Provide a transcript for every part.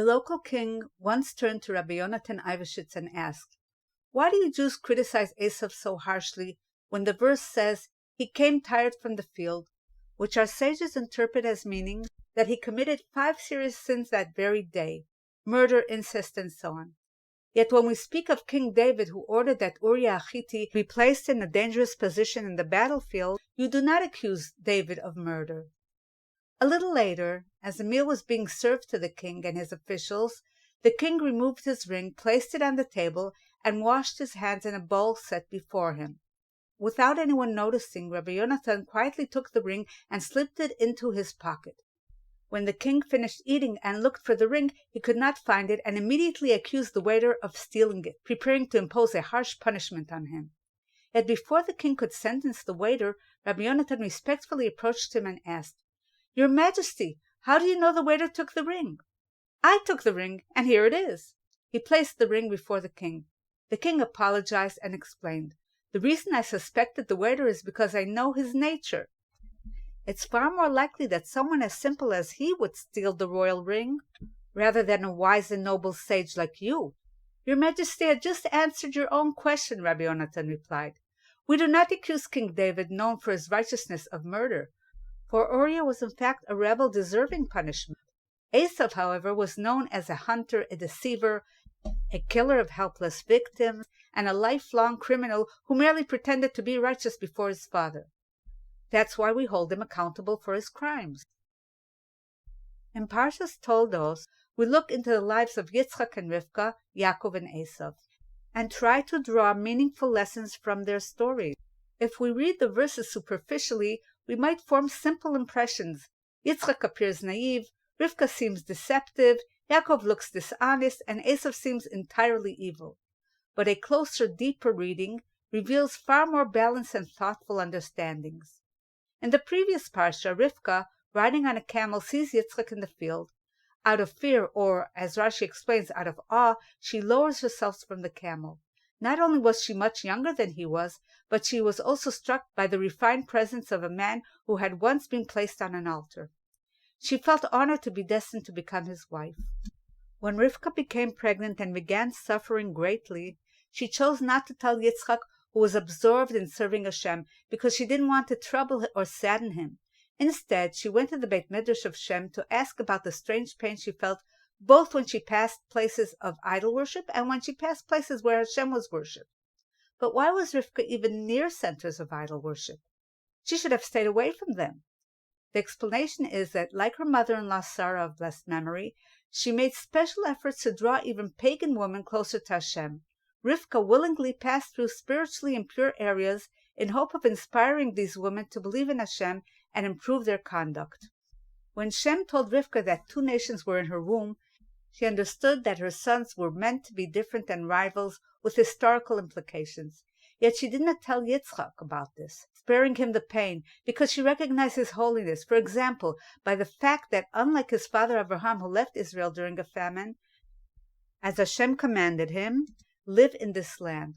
local king once turned to Rabbi Yonatan Eibeshitz and asked, "Why do you Jews criticize Eisav so harshly when the verse says he came tired from the field," which our sages interpret as meaning that he committed 5 serious sins that very day, murder, incest, and so on. Yet when we speak of King David, who ordered that Uriah Hittite be placed in a dangerous position in the battlefield, you do not accuse David of murder. A little later, as a meal was being served to the king and his officials, the king removed his ring, placed it on the table, and washed his hands in a bowl set before him. Without anyone noticing, Rabbi Yonatan quietly took the ring and slipped it into his pocket. When the king finished eating and looked for the ring, he could not find it and immediately accused the waiter of stealing it, preparing to impose a harsh punishment on him. Yet before the king could sentence the waiter, Rabbi Yonatan respectfully approached him and asked, "Your Majesty, how do you know the waiter took the ring?" "I took the ring, and here it is." He placed the ring before the king. The king apologized and explained, "The reason I suspected the waiter is because I know his nature. It's far more likely that someone as simple as he would steal the royal ring, rather than a wise and noble sage like you." "Your Majesty had just answered your own question," Rabbi Yonatan replied. "We do not accuse King David, known for his righteousness, of murder, for Uriah was in fact a rebel deserving punishment. Eisav, however, was known as a hunter, a deceiver, a killer of helpless victims, and a lifelong criminal who merely pretended to be righteous before his father. That's why we hold him accountable for his crimes." In Parsha's Toldot, we look into the lives of Yitzchak and Rifka, Yaakov and Eisav, and try to draw meaningful lessons from their stories. If we read the verses superficially, we might form simple impressions. Yitzchak appears naive, Rifka seems deceptive, Yaakov looks dishonest, and Eisav seems entirely evil. But a closer, deeper reading reveals far more balanced and thoughtful understandings. In the previous Parsha, Rifka, riding on a camel, sees Yitzchak in the field. Out of fear, or, as Rashi explains, out of awe, she lowers herself from the camel. Not only was she much younger than he was, but she was also struck by the refined presence of a man who had once been placed on an altar. She felt honored to be destined to become his wife. When Rifka became pregnant and began suffering greatly, she chose not to tell Yitzchak, who was absorbed in serving Hashem, because she didn't want to trouble or sadden him. Instead, she went to the Beit Midrash of Shem to ask about the strange pain she felt both when she passed places of idol worship and when she passed places where Hashem was worshipped. But why was Rifka even near centers of idol worship? She should have stayed away from them. The explanation is that, like her mother-in-law Sarah of blessed memory, she made special efforts to draw even pagan women closer to Hashem. Rifka willingly passed through spiritually impure areas in hope of inspiring these women to believe in Hashem and improve their conduct. When Shem told Rifka that 2 nations were in her womb, she understood that her sons were meant to be different and rivals with historical implications. Yet she did not tell Yitzchak about this, sparing him the pain, because she recognized his holiness, for example, by the fact that, unlike his father Abraham, who left Israel during a famine, as Hashem commanded him, live in this land.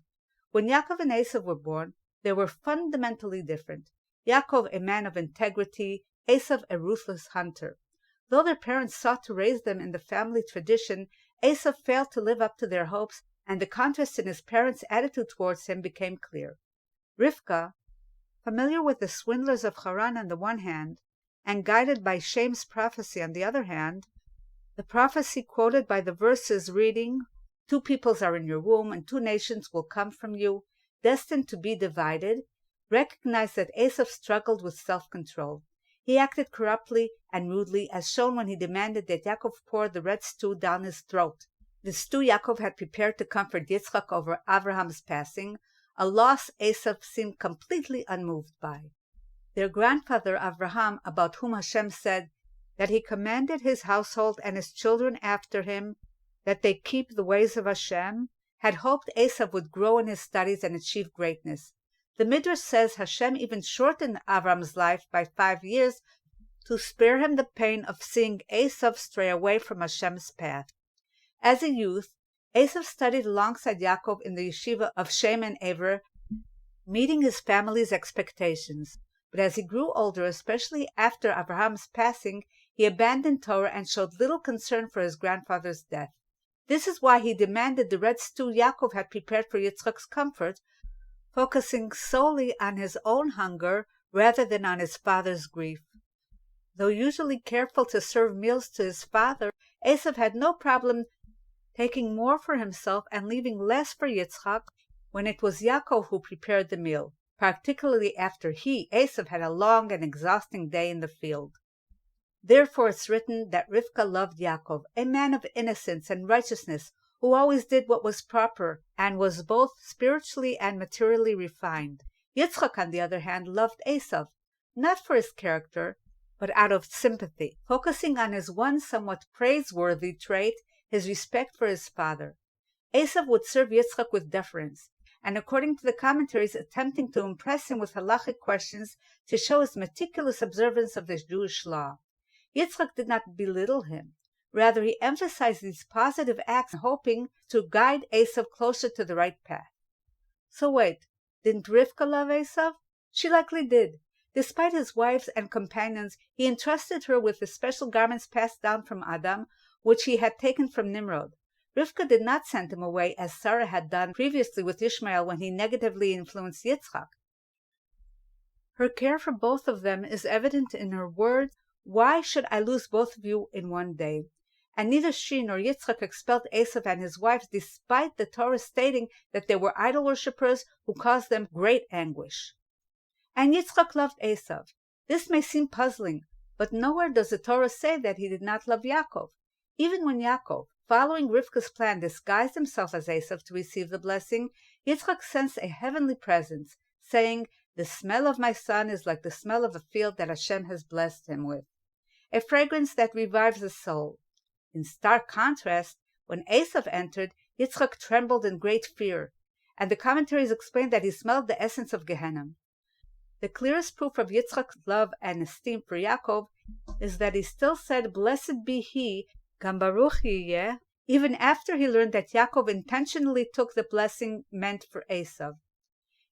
When Yaakov and Eisav were born, they were fundamentally different. Yaakov, a man of integrity, Eisav, a ruthless hunter. Though their parents sought to raise them in the family tradition, Eisav failed to live up to their hopes, and the contrast in his parents' attitude towards him became clear. Rifka, familiar with the swindlers of Haran on the one hand, and guided by Shem's prophecy on the other hand, the prophecy quoted by the verses reading, "2 peoples are in your womb, and 2 nations will come from you, destined to be divided," recognized that Eisav struggled with self-control. He acted corruptly and rudely, as shown when he demanded that Yaakov pour the red stew down his throat. The stew Yaakov had prepared to comfort Yitzchak over Abraham's passing, a loss Eisav seemed completely unmoved by. Their grandfather Abraham, about whom Hashem said that he commanded his household and his children after him that they keep the ways of Hashem, had hoped Eisav would grow in his studies and achieve greatness. The Midrash says Hashem even shortened Avram's life by 5 years to spare him the pain of seeing Eisav stray away from Hashem's path. As a youth, Eisav studied alongside Yaakov in the yeshiva of Shem and Ever, meeting his family's expectations. But as he grew older, especially after Abraham's passing, he abandoned Torah and showed little concern for his grandfather's death. This is why he demanded the red stew Yaakov had prepared for Yitzchak's comfort, focusing solely on his own hunger rather than on his father's grief. Though usually careful to serve meals to his father, Eisav had no problem taking more for himself and leaving less for Yitzchak when it was Yaakov who prepared the meal, particularly after he, Eisav, had a long and exhausting day in the field. Therefore it's written that Rifka loved Yaakov, a man of innocence and righteousness, who always did what was proper and was both spiritually and materially refined. Yitzchak, on the other hand, loved Eisav, not for his character, but out of sympathy, focusing on his one somewhat praiseworthy trait, his respect for his father. Eisav would serve Yitzchak with deference, and according to the commentaries, attempting to impress him with halachic questions to show his meticulous observance of the Jewish law. Yitzchak did not belittle him. Rather, he emphasized these positive acts, hoping to guide Eisav closer to the right path. So wait, didn't Rifka love Eisav? She likely did. Despite his wives and companions, he entrusted her with the special garments passed down from Adam, which he had taken from Nimrod. Rifka did not send him away as Sarah had done previously with Ishmael when he negatively influenced Yitzchak. Her care for both of them is evident in her words, "Why should I lose both of you in one day?" And neither she nor Yitzchak expelled Eisav and his wives, despite the Torah stating that they were idol worshippers who caused them great anguish. And Yitzchak loved Eisav. This may seem puzzling, but nowhere does the Torah say that he did not love Yaakov. Even when Yaakov, following Rivka's plan, disguised himself as Eisav to receive the blessing, Yitzchak sensed a heavenly presence, saying, "The smell of my son is like the smell of a field that Hashem has blessed him with," a fragrance that revives the soul. In stark contrast, when Eisav entered, Yitzchak trembled in great fear, and the commentaries explain that he smelled the essence of Gehenna. The clearest proof of Yitzchak's love and esteem for Yaakov is that he still said, "Blessed be he, Gam Baruch Yiyeh," even after he learned that Yaakov intentionally took the blessing meant for Eisav.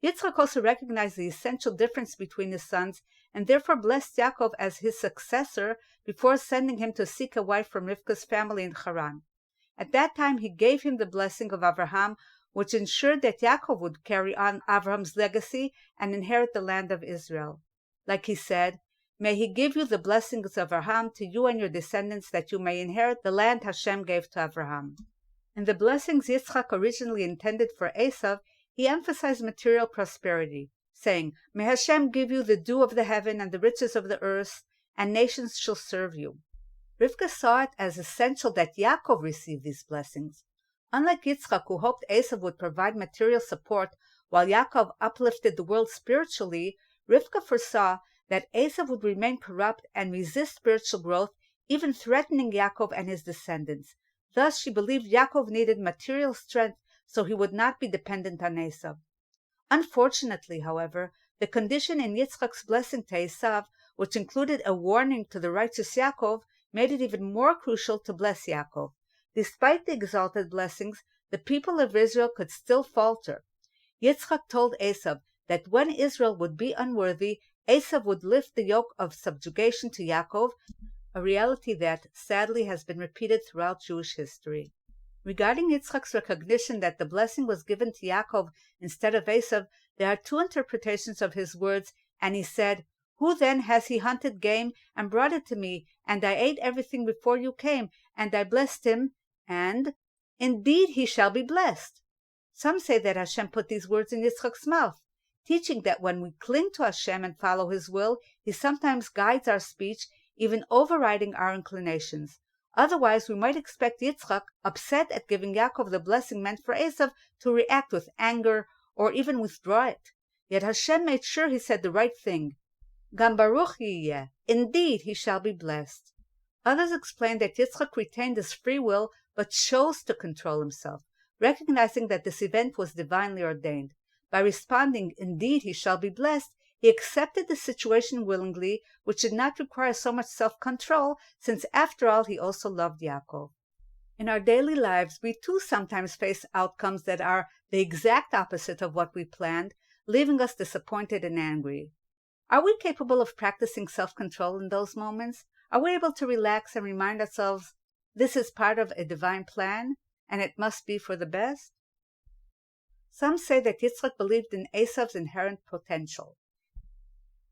Yitzchak also recognized the essential difference between his sons and therefore blessed Yaakov as his successor before sending him to seek a wife from Rivka's family in Haran. At that time he gave him the blessing of Abraham, which ensured that Yaakov would carry on Abraham's legacy and inherit the land of Israel. Like he said, "May he give you the blessings of Abraham to you and your descendants, that you may inherit the land Hashem gave to Abraham." In the blessings Yitzchak originally intended for Eisav, he emphasized material prosperity, saying, "May Hashem give you the dew of the heaven and the riches of the earth, and nations shall serve you." Rivka saw it as essential that Yaakov receive these blessings. Unlike Yitzchak, who hoped Eisav would provide material support while Yaakov uplifted the world spiritually, Rivka foresaw that Eisav would remain corrupt and resist spiritual growth, even threatening Yaakov and his descendants. Thus, she believed Yaakov needed material strength so he would not be dependent on Eisav. Unfortunately, however, the condition in Yitzchak's blessing to Eisav, which included a warning to the righteous Yaakov, made it even more crucial to bless Yaakov. Despite the exalted blessings, the people of Israel could still falter. Yitzchak told Eisav that when Israel would be unworthy, Eisav would lift the yoke of subjugation to Yaakov, a reality that, sadly, has been repeated throughout Jewish history. Regarding Yitzchak's recognition that the blessing was given to Yaakov instead of Eisav, there are two interpretations of his words, and he said, "Who then has he hunted game and brought it to me, and I ate everything before you came, and I blessed him, and indeed he shall be blessed." Some say that Hashem put these words in Yitzchak's mouth, teaching that when we cling to Hashem and follow his will, he sometimes guides our speech, even overriding our inclinations. Otherwise, we might expect Yitzchak, upset at giving Yaakov the blessing meant for Eisav, to react with anger or even withdraw it. Yet Hashem made sure he said the right thing. Gam Baruch Yiyeh, indeed he shall be blessed. Others explain that Yitzchak retained his free will but chose to control himself, recognizing that this event was divinely ordained. By responding, "Indeed he shall be blessed," he accepted the situation willingly, which did not require so much self-control, since after all he also loved Yaakov. In our daily lives, we too sometimes face outcomes that are the exact opposite of what we planned, leaving us disappointed and angry. Are we capable of practicing self-control in those moments? Are we able to relax and remind ourselves this is part of a divine plan and it must be for the best? Some say that Yitzchak believed in Eisav's inherent potential.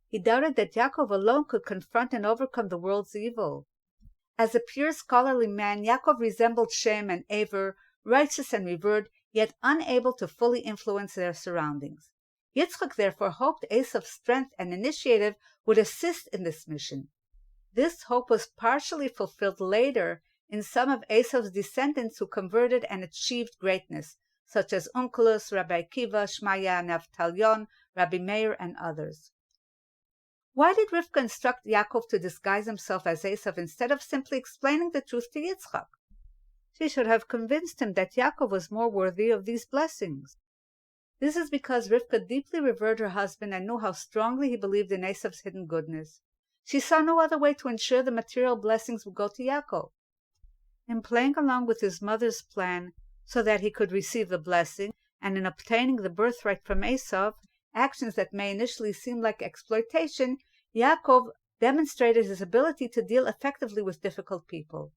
He doubted that Yaakov alone could confront and overcome the world's evil. As a pure scholarly man, Yaakov resembled Shem and Ever, righteous and revered, yet unable to fully influence their surroundings. Yitzchak therefore hoped Eisav's strength and initiative would assist in this mission. This hope was partially fulfilled later in some of Eisav's descendants who converted and achieved greatness, such as Onkelos, Rabbi Akiva, Shmaya, Naftalion, Rabbi Meir, and others. Why did Rifka instruct Yaakov to disguise himself as Eisav instead of simply explaining the truth to Yitzchak? She should have convinced him that Yaakov was more worthy of these blessings. This is because Rifka deeply revered her husband and knew how strongly he believed in Eisav's hidden goodness. She saw no other way to ensure the material blessings would go to Yaakov. In playing along with his mother's plan so that he could receive the blessing, and in obtaining the birthright from Eisav, actions that may initially seem like exploitation, Yaakov demonstrated his ability to deal effectively with difficult people.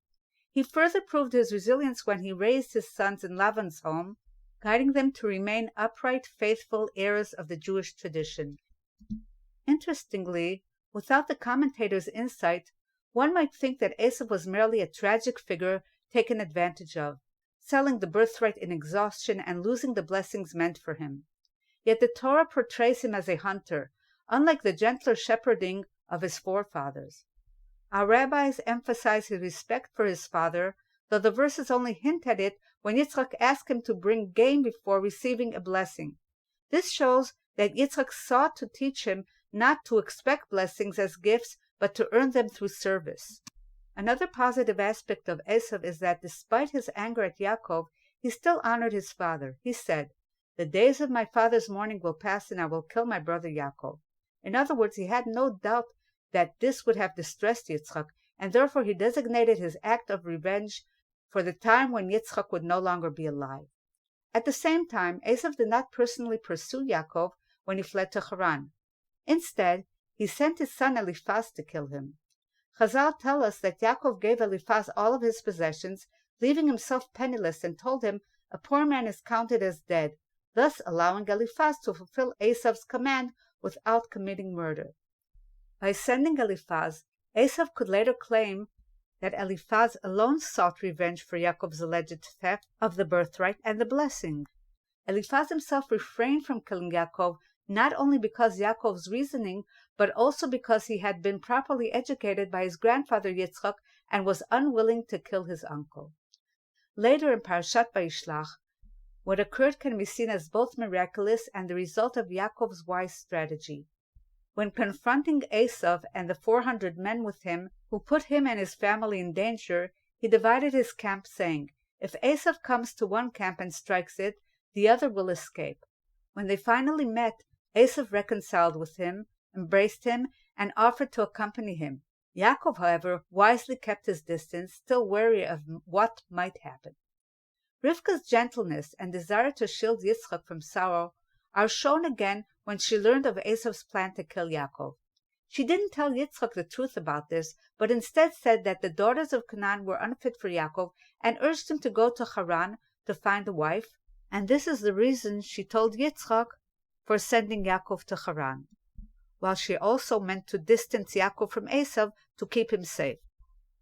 He further proved his resilience when he raised his sons in Lavan's home, guiding them to remain upright, faithful heirs of the Jewish tradition. Interestingly, without the commentator's insight, one might think that Eisav was merely a tragic figure taken advantage of, selling the birthright in exhaustion and losing the blessings meant for him. Yet the Torah portrays him as a hunter, unlike the gentler shepherding of his forefathers. Our rabbis emphasize his respect for his father, though the verses only hint at it when Yitzchak asked him to bring game before receiving a blessing. This shows that Yitzchak sought to teach him not to expect blessings as gifts, but to earn them through service. Another positive aspect of Eisav is that despite his anger at Yaakov, he still honored his father. He said, "The days of my father's mourning will pass, and I will kill my brother Yaakov." In other words, he had no doubt that this would have distressed Yitzchak, and therefore he designated his act of revenge for the time when Yitzchak would no longer be alive. At the same time, Eisav did not personally pursue Yaakov when he fled to Haran. Instead, he sent his son Eliphaz to kill him. Chazal tell us that Yaakov gave Eliphaz all of his possessions, leaving himself penniless, and told him, "A poor man is counted as dead," thus allowing Eliphaz to fulfill Esav's command without committing murder. By sending Eliphaz, Eisav could later claim that Eliphaz alone sought revenge for Yaakov's alleged theft of the birthright and the blessing. Eliphaz himself refrained from killing Yaakov not only because Yaakov's reasoning, but also because he had been properly educated by his grandfather Yitzchak and was unwilling to kill his uncle. Later in Parshat Vayishlach, what occurred can be seen as both miraculous and the result of Yaakov's wise strategy. When confronting Eisav and the 400 men with him who put him and his family in danger, he divided his camp, saying, "If Eisav comes to one camp and strikes it, the other will escape." When they finally met, Eisav reconciled with him, embraced him, and offered to accompany him. Yaakov, however, wisely kept his distance, still wary of what might happen. Rivka's gentleness and desire to shield Yitzchak from sorrow are shown again when she learned of Eisav's plan to kill Yaakov. She didn't tell Yitzchak the truth about this, but instead said that the daughters of Canaan were unfit for Yaakov and urged him to go to Haran to find a wife, and this is the reason she told Yitzchak for sending Yaakov to Haran, while she also meant to distance Yaakov from Eisav to keep him safe.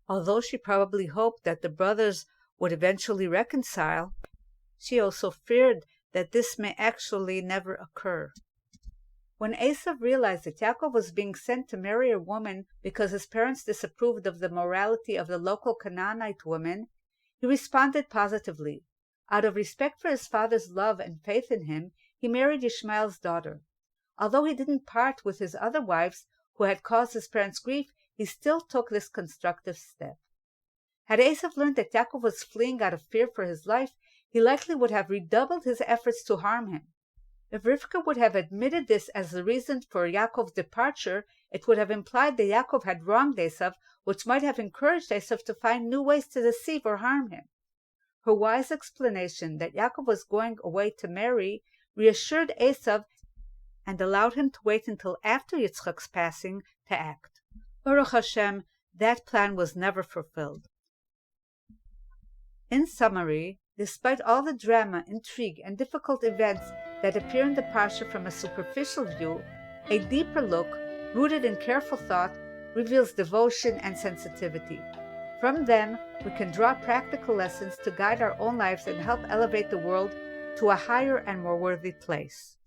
Although she probably hoped that the brothers would eventually reconcile, she also feared that this may actually never occur. When Eisav realized that Yaakov was being sent to marry a woman because his parents disapproved of the morality of the local Canaanite women, he responded positively. Out of respect for his father's love and faith in him, he married Ishmael's daughter. Although he didn't part with his other wives who had caused his parents grief, he still took this constructive step. Had Eisav learned that Yaakov was fleeing out of fear for his life, he likely would have redoubled his efforts to harm him. If Rifka would have admitted this as the reason for Yaakov's departure, it would have implied that Yaakov had wronged Eisav, which might have encouraged Eisav to find new ways to deceive or harm him. Her wise explanation that Yaakov was going away to marry reassured Eisav and allowed him to wait until after Yitzchak's passing to act. Baruch Hashem, that plan was never fulfilled. In summary, despite all the drama, intrigue, and difficult events that appear in the Parsha from a superficial view, a deeper look, rooted in careful thought, reveals devotion and sensitivity. From them, we can draw practical lessons to guide our own lives and help elevate the world to a higher and more worthy place.